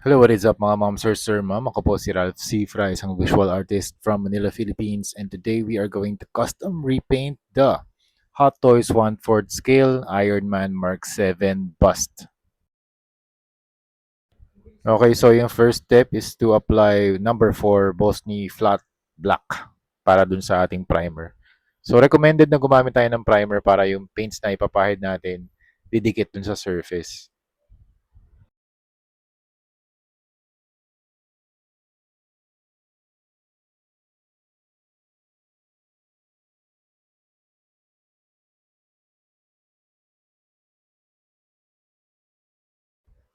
Hello, what is up mga ma'am, sir, ma'am? Ako po si Ralph Cifra, isang visual artist from Manila, Philippines. And today we are going to custom repaint the Hot Toys 1/4 scale Iron Man Mark 7 bust. Okay, so yung first step is to apply number 4 Bosny Flat Black para dun sa ating primer. So recommended na gumamit tayo ng primer para yung paints na ipapahid natin didikit dun sa surface.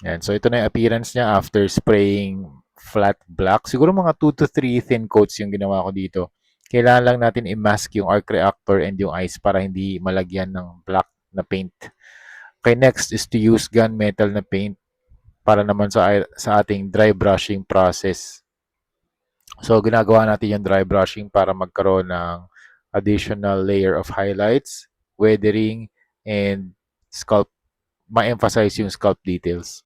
Yan. So, ito na yung appearance niya after spraying flat black. Siguro mga 2 to 3 thin coats yung ginawa ko dito. Kailangan lang natin i-mask yung arc reactor and yung ice para hindi malagyan ng black na paint. Okay, next is to use gunmetal na paint para naman sa ating dry brushing process. So, ginagawa natin yung dry brushing para magkaroon ng additional layer of highlights, weathering, and sculpt, ma-emphasize yung sculpt details.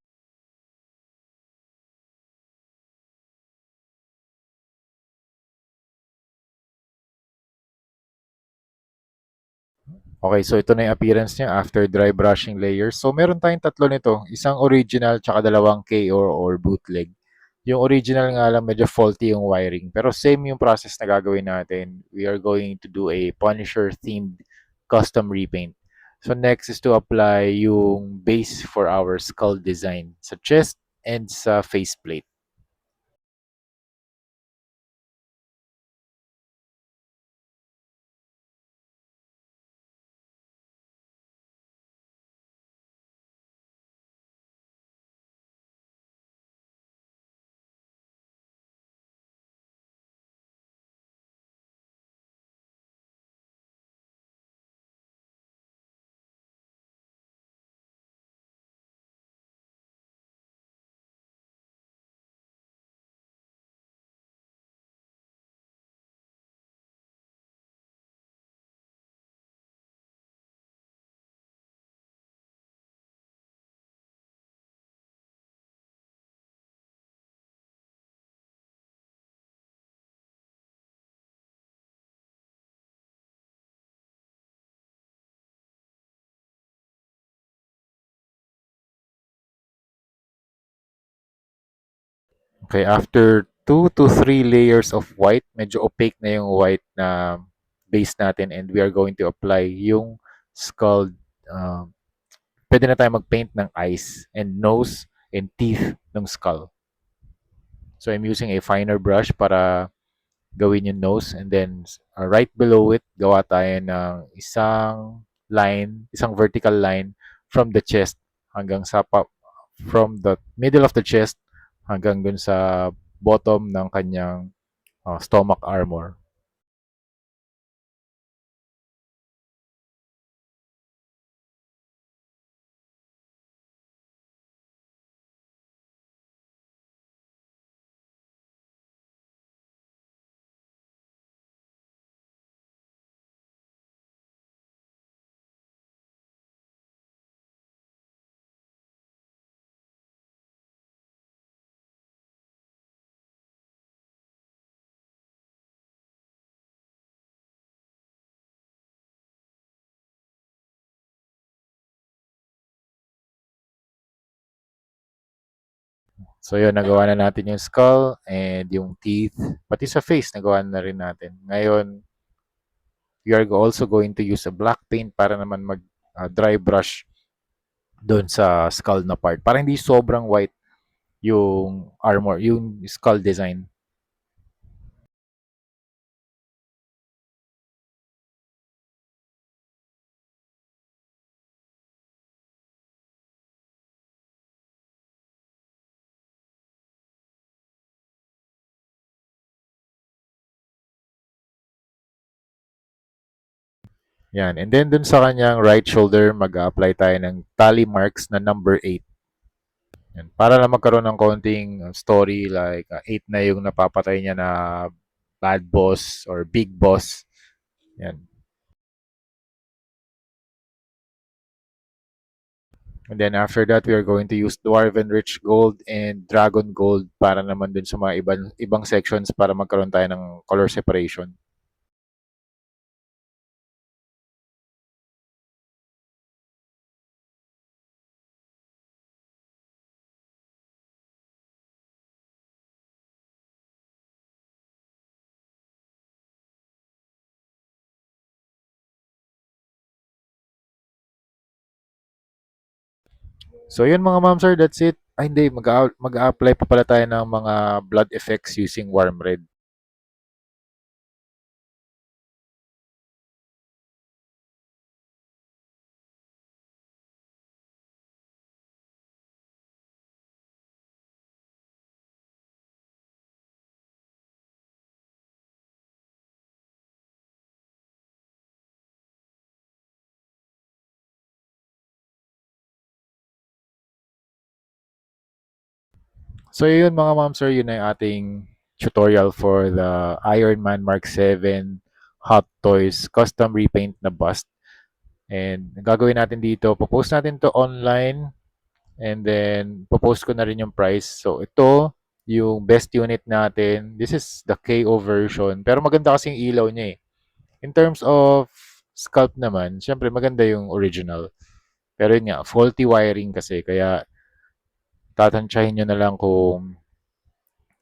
Okay, so ito na yung appearance niya after dry brushing layers. So meron tayong tatlo nito, isang original tsaka dalawang KO or bootleg. Yung original nga lang medyo faulty yung wiring, pero same yung process na gagawin natin. We are going to do a Punisher themed custom repaint. So next is to apply yung base for our skull design sa chest and sa faceplate. Okay, after 2 to 3 layers of white, medyo opaque na yung white na base natin and we are going to apply yung skull. Uh, Pwede na tayo mag-paint ng eyes and nose and teeth ng skull. So I'm using a finer brush para gawin yung nose and then right below it, gawa tayo ng isang vertical line from the chest hanggang from the middle of the chest hanggang dun sa bottom ng kanyang stomach armor. So yun, nagawa na natin yung skull and yung teeth, pati sa face, nagawa na rin natin. Ngayon, we are also going to use a black paint para naman mag dry brush doon sa skull na part. Para hindi sobrang white yung armor, yung skull design. Yan. And then dun sa kanyang right shoulder, mag-apply tayo ng tally marks na number 8. Yan. Para lang magkaroon ng konting story like 8 na yung napapatay niya na bad boss or big boss. Yan. And then after that, we are going to use Dwarven Rich Gold and Dragon Gold para naman dun sa mga ibang sections para magkaroon tayo ng color separation. So yun mga ma'am sir, that's it. Ay hindi, mag-a-apply pa pala tayo ng mga blood effects using warm red. So yun mga ma'am sir, yun ay ating tutorial for the Iron Man Mark 7 Hot Toys custom repaint na bust. And ang gagawin natin dito, popost natin to online and then popost ko na rin yung price. So ito, yung best unit natin. This is the KO version. Pero maganda kasi yung ilaw niya eh. In terms of sculpt naman, syempre maganda yung original. Pero yun nga, faulty wiring kasi. Kaya tatansyahin nyo na lang kung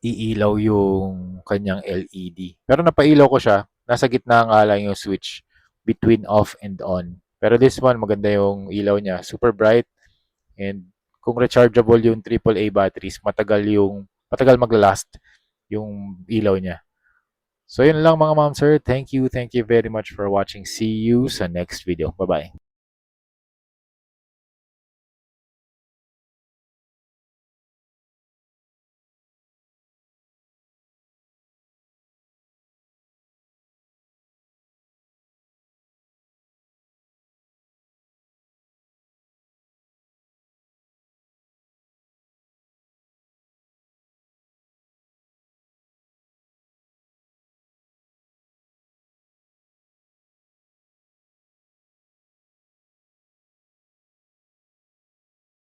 iilaw yung kanyang LED. Pero napailaw ko siya. Nasa gitna nga lang yung switch between off and on. Pero this one, maganda yung ilaw niya. Super bright. And kung rechargeable yung AAA batteries, matagal maglalast yung ilaw niya. So yun lang mga ma'am sir. Thank you very much for watching. See you sa next video. Bye-bye.